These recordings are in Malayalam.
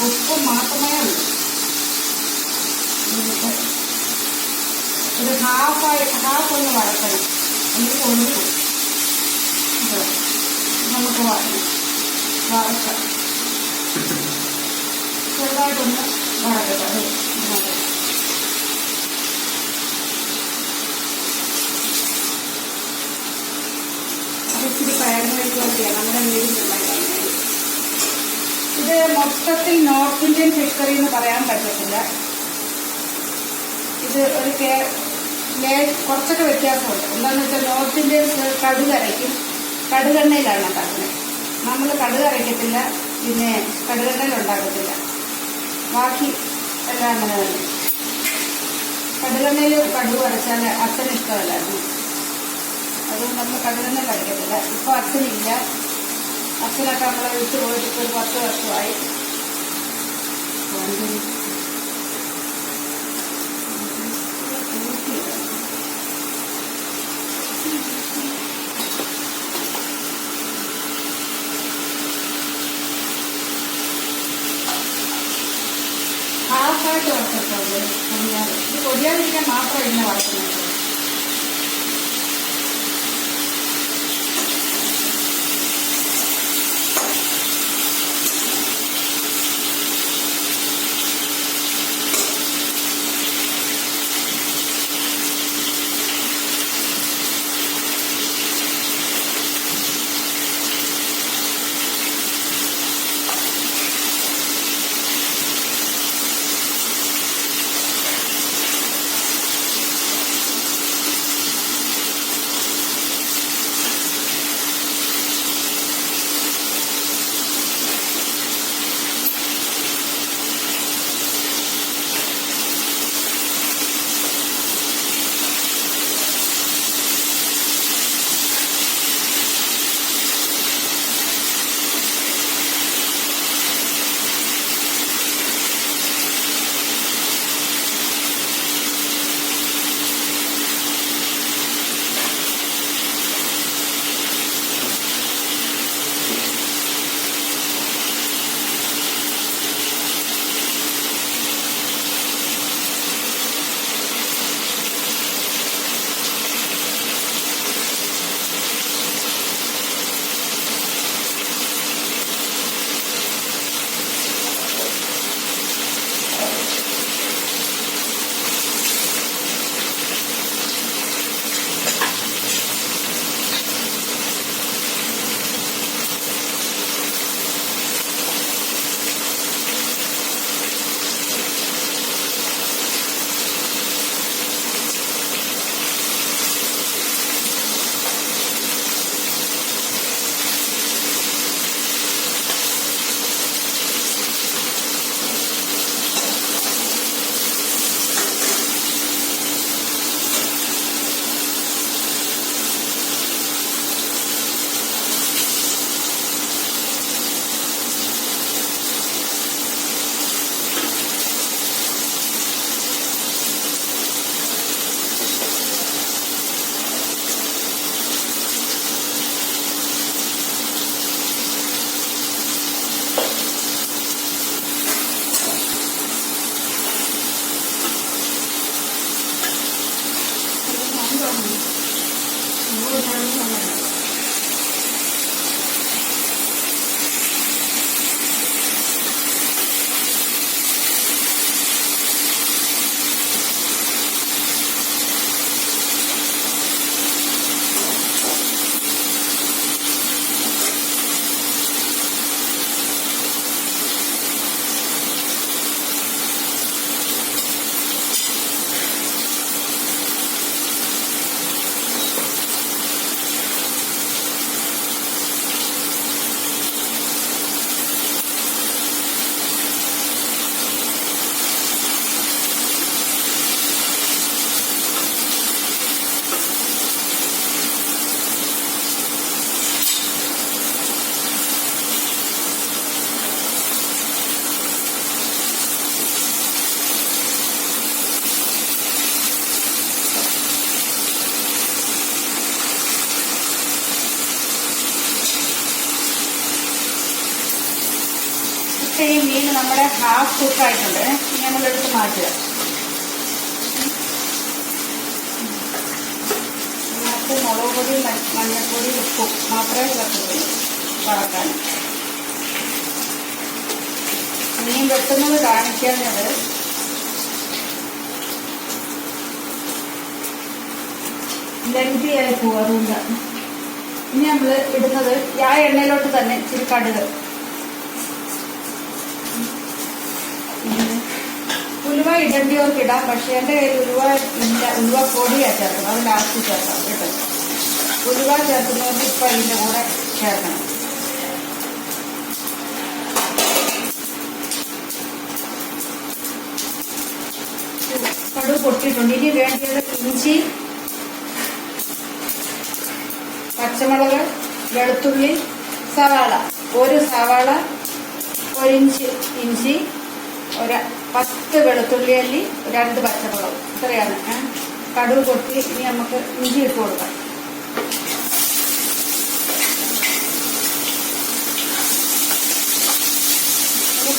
ഉപ്പ് മാത്രമേ ഉള്ളൂ. ഒരു ഹാഫ് ഒന്ന് വറക്കണം. എന്നിട്ട് ഒഴിക്കും. നമുക്ക് വറക്കാം. ചെറുതായിട്ടൊന്ന് വറക്കട്ടെ. ഇച്ചിരി പയറിന് വേണ്ടിയാണ് നമ്മുടെ വീടിനുണ്ടായി. ഇത് മൊത്തത്തിൽ നോർത്ത് ഇന്ത്യൻ ഫിഷ് കറി എന്ന് പറയാൻ പറ്റത്തില്ല. ഇത് ഒരു കുറച്ചൊക്കെ വ്യത്യാസമുണ്ട്. എന്താണെന്ന് വെച്ചാൽ നോർത്ത് ഇന്ത്യൻസ് കടുകരയ്ക്കും, കടുകെണ്ണയിലാണ് ഉണ്ടാക്കുന്നത്. നമ്മൾ കടുകരയ്ക്കത്തില്ല, പിന്നെ കടുകെണ്ണയിൽ ഉണ്ടാക്കത്തില്ല. ബാക്കി എല്ലാം അങ്ങനെ തന്നെ. കടുകെണ്ണയിൽ കടുക് അരച്ചാൽ അച്ഛന് ഇഷ്ടമല്ലായിരുന്നു. അതുകൊണ്ട് നമ്മൾ കടുകെണ്ണയിൽ അരയ്ക്കത്തില്ല. ഇപ്പോൾ അച്ഛനില്ല. അച്ഛനൊക്കെ നമ്മളെ വിട്ടു പോയിട്ട് ഒരു 10 വർഷമായി. ഹാഫായിട്ട് വറുത്തിട്ടുണ്ട്. ഇത് പൊടിയാതിരിക്കാൻ മാത്രം ഇങ്ങനെ വറുക്കുന്നത്. ഈ മീൻ നമ്മുടെ ഹാഫ് കുക്കായിട്ടുണ്ട്. ഇനി നമ്മളെടുത്ത് മാറ്റുക. ഇതിനകത്ത് മുളക് പൊടി, മഞ്ഞൾപ്പൊടി, ഉപ്പും മാത്രമേ ചേർത്തിട്ടുള്ളൂ വറക്കാൻ. മീൻ വെട്ടുന്നത് കാണിക്കുന്നത് ലെങ്തിയായി പോകാറുണ്ട്. ഇനി നമ്മൾ ഇടുന്നത് ആ എണ്ണയിലോട്ട് തന്നെ ഇച്ചിരി കടുക്. ഉലുവ ഇടേണ്ടിയവർക്ക് ഇടാം, പക്ഷേ എൻ്റെ കയ്യിൽ ഉലുവ ഇല്ല. ഉലുവ പൊടിയാണ് ചേർക്കണം, അത് ലാസ്റ്റ് ചേർക്കാം കേട്ടോ. ഉലുവ ചേർക്കുന്നവർക്ക് ഇപ്പം ഇതിൻ്റെ കൂടെ ചേർക്കണം. കടുക് പൊട്ടിയിട്ടുണ്ട്. ഇനി വേണ്ടിയത് ഇഞ്ചി, പച്ചമുളക്, വെളുത്തുള്ളി, സവാള. ഒരു സവാള, 1 ഇഞ്ച് ഇഞ്ചി, 10 വെളുത്തുള്ളി അല്ലി, 2 പച്ചമുളക്. ഇത്രയാണ്. കടുക് പൊട്ടി. ഇനി നമുക്ക് ഇഞ്ചി ഇട്ട് കൊടുക്കാം.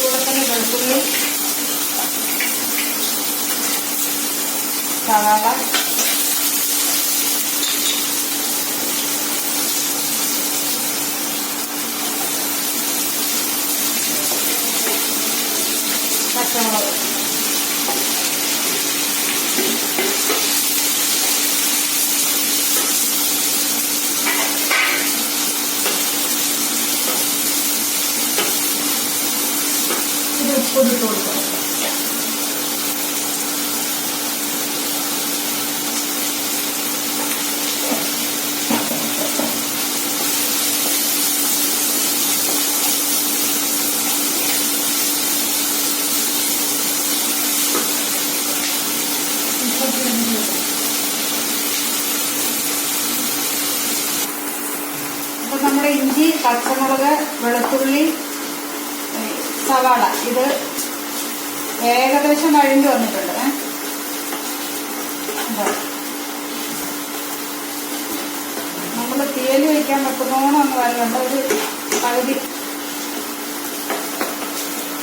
കൂടെ തന്നെ വെളുത്തുള്ളി, സവാള, പച്ചമുളക്. ഇത് ഉപ്പിട്ട് കൊടുക്കണം. അപ്പൊ നമ്മുടെ ഇഞ്ചി, പച്ചമുളക്, വെളുത്തുള്ളി, സവാള ഇത് ഏകദേശം വഴണ്ടി വന്നിട്ടുണ്ട്. നമ്മൾ തീയൽ വയ്ക്കാൻ വെക്കുന്നോണം ഒന്ന് വരണ്ട, ഒരു പകുതി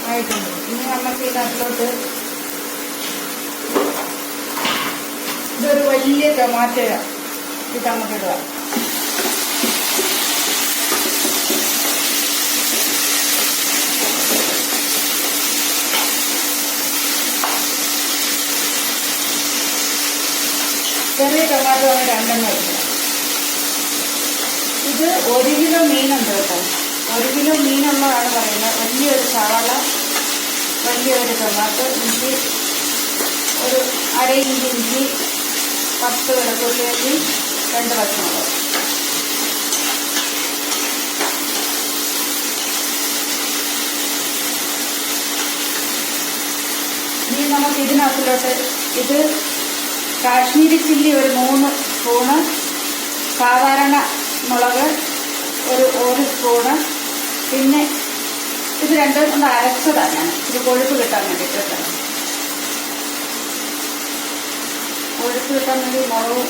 ആയിട്ടുണ്ട്. ഇനി നമുക്ക് ഇതിനകത്തോട്ട് ഇതൊരു വലിയ ടൊമാറ്റോ ഇത് നമുക്ക് ഇടുക. ചെറിയ ടൊമാറ്റോ ആണ് 2 എടുക്കണം. ഇത് 1 കിലോ മീനുണ്ട് കേട്ടോ. 1 കിലോ മീനുള്ളതാണ് പറയുന്നത്. വലിയൊരു സവാള, വലിയൊരു ടൊമാറ്റോ, ഇഞ്ചി, ഒരു 1/2 ഇഞ്ച് ഇഞ്ചി, 10 വെളുത്തുള്ളി അല്ലി, 2 പച്ചമുളക്. ഇനി നമുക്ക് ഇതിനകത്തിലോട്ട് ഇത് കാശ്മീരി ചില്ലി ഒരു 3 സ്പൂണ്, സാധാരണ മുളക് ഒരു 1 സ്പൂണ്, പിന്നെ ഇത് രണ്ടും ഒന്ന് അരച്ചതാണ് ഞാൻ. ഇത് കൊഴുപ്പ് കിട്ടാൻ വേണ്ടിയിട്ട്. കൊഴുപ്പ് കിട്ടാൻ വേണ്ടി മുളക്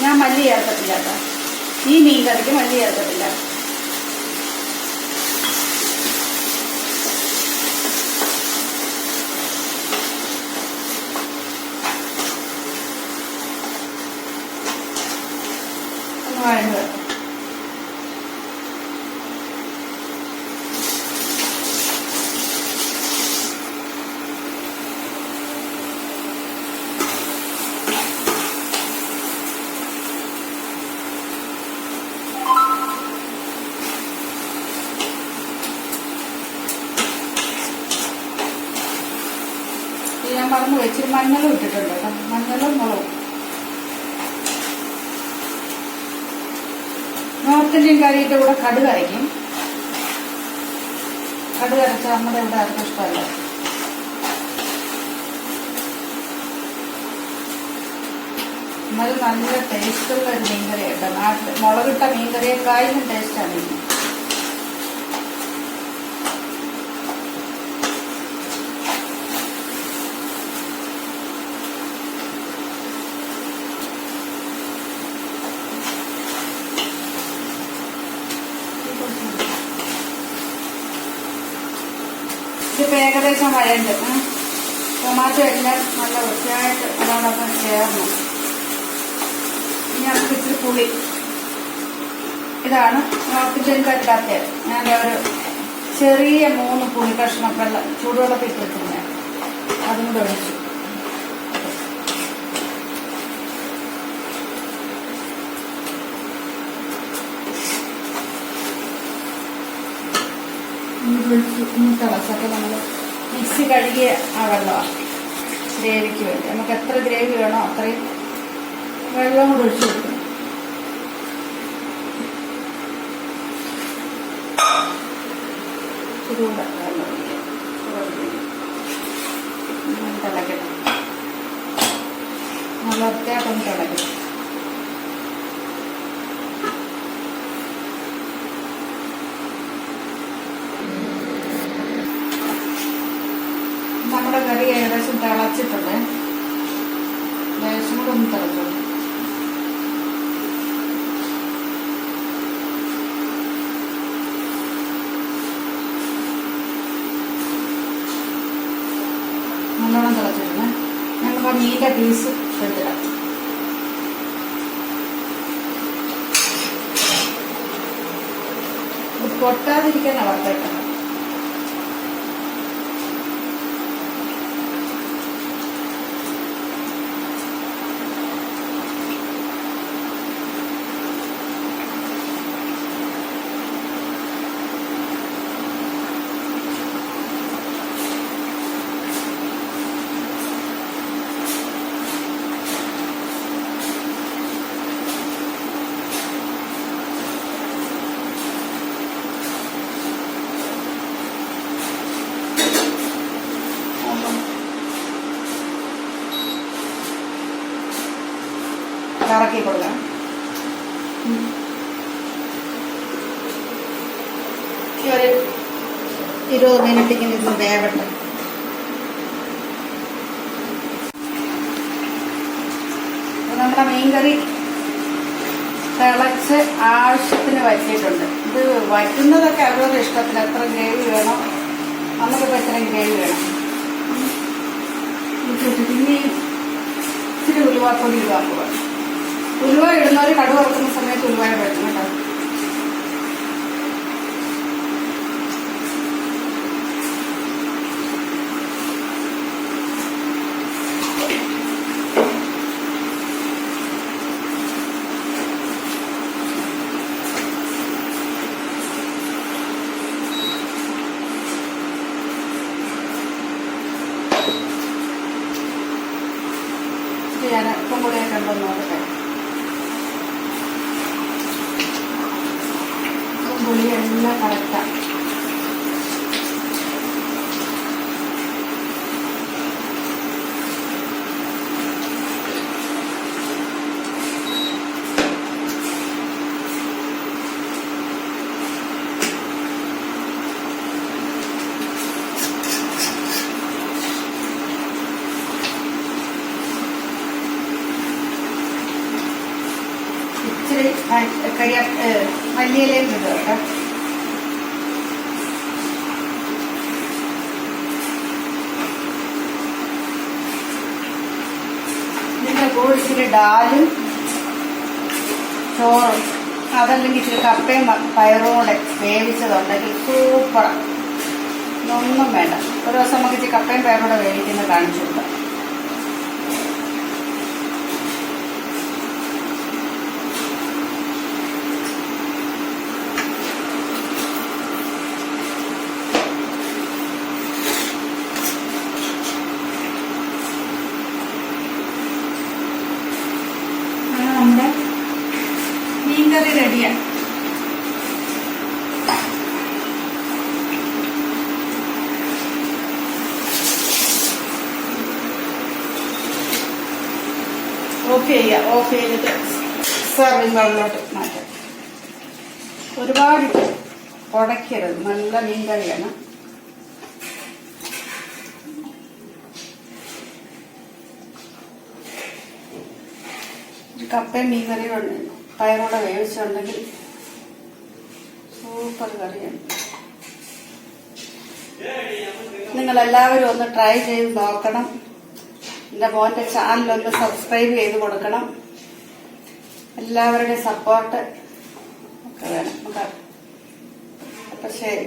ഞാൻ മല്ലി ചേർക്കത്തില്ല കേട്ടോ. ഈ മീൻ കറിക്ക് മല്ലി ചേർക്കത്തില്ല. വഴങ്ങുക. ഞാൻ മറന്നു വെച്ചിട്ട് മഞ്ഞളും ഇട്ടിട്ടുണ്ട് കേട്ടോ. മഞ്ഞളും മുളകും. നോർത്ത് ഇന്ത്യൻ കറിയുടെ കൂടെ കടുക് അരയ്ക്കും. കടുക് അരച്ച നമ്മുടെ ഇവിടെ ആർക്കും ഇഷ്ടമല്ല. എന്നാലും നല്ല ടേസ്റ്റുള്ള ഒരു മീൻകറി കേട്ടോ. നാട്ടിൽ മുളകിട്ട മീൻകറിയേക്കാളും ടേസ്റ്റാണ് ഇത്. ഏകദേശം വഴണ്ട്. ടൊമാറ്റോ എല്ലാം നല്ല വൃത്തിയായിട്ട് അതോടൊപ്പം ചേർന്നു. ഇനി നമുക്ക് ഇച്ചിരി പുളി, ഇതാണ് നോർത്ത് ഇന്ത്യൻ കറ്റാത്ത. ഞാൻ ഒരു ചെറിയ 3 പുളി കഷ്ണം ചൂടുവെള്ളത്തിൽ ഇട്ടിട്ടുണ്ട്, അതും കൂടെ ഒഴിച്ചു. തിളച്ചൊക്കെ നമ്മൾ മിക്സി കഴുകിയ ആ വെള്ളമാണ് ഗ്രേവിക്ക് വേണ്ടി. നമുക്ക് എത്ര ഗ്രേവി വേണോ അത്രയും വെള്ളം കൂടെ ഒഴിച്ചു കൊടുക്കണം. ചൂട് തിളക്കണം, നല്ല വൃത്തിയായിട്ടൊന്ന് തിളക്കണം. നമ്മുടെ കറി ഏകദേശം തിളച്ചിട്ടുണ്ട്. ലേശം കൂടെ ഒന്ന് തിളച്ചു. നല്ലോണം തിളച്ചിട്ടുണ്ട്. നമുക്ക് ആ മീൻ്റെ പീസ് എടുത്തിടാം. പൊട്ടാതിരിക്കാൻ വറുത്തേക്കാം. കറക്കി കൊടുക്കണം. 20 മിനിറ്റിന് ഇത് വേവട്ടെ. നമ്മുടെ മീൻകറി തിളച്ച് ആവശ്യത്തിന് വറ്റിയിട്ടുണ്ട്. ഇത് വറ്റുന്നതൊക്കെ അവരവരുടെ ഇഷ്ടത്തിന് എത്ര ഗ്രേവി വേണോ നമുക്കിപ്പോൾ എത്രയും ഗ്രേവി വേണം. ഇനി ഇച്ചിരി ഉലുവാപ്പൊടി ഇടുക. ഉലുവ ഇടുന്നവർ കടുക് വറുക്കുന്ന സമയത്ത് ഉലുവായ പറ്റും കേട്ടോ. ഞാൻ ഉപ്പും കൂടെയൊക്കെ ഉണ്ടോന്ന് നോക്കട്ടെ. പുളി എല്ലാം കറക്റ്റാണ്. മല്ലിയിലയും ഇടുക കേട്ടോ. ഇതിൻ്റെ കൂടെ ഇച്ചിരി ഡാലും ചോറും അതല്ലെങ്കിൽ ഇച്ചിരി കപ്പയും പയറും കൂടെ വേവിച്ചതുണ്ടെങ്കിൽ സൂപ്പറാണ്. ഇതൊന്നും വേണ്ട. ഒരു ദിവസം നമുക്ക് ഇച്ചിരി കപ്പയും പയറും കൂടെ വേവിക്കുന്നത് കാണിച്ചു കൊടുക്കാം. നമ്മുടെ മീൻകറി റെഡിയാണ്. ഓഫ് ചെയ്യുക. ഓഫ് ചെയ്തിട്ട് സെർവിങ് ബൗളിലോട്ട് മാറ്റാം. ഒരുപാട് ഉടയ്ക്കരുത്. നല്ല മീൻകറിയാണ്. കപ്പയും മീൻകറിയും പയറോടെ വേവിച്ചുണ്ടെങ്കിൽ സൂപ്പർ കറിയാണ്. നിങ്ങളെല്ലാവരും ഒന്ന് ട്രൈ ചെയ്ത് നോക്കണം. എൻ്റെ മോൻ്റെ ചാനലൊന്ന് സബ്സ്ക്രൈബ് ചെയ്ത് കൊടുക്കണം. എല്ലാവരുടെയും സപ്പോർട്ട് ഒക്കെ വേണം. അപ്പൊ ശരി.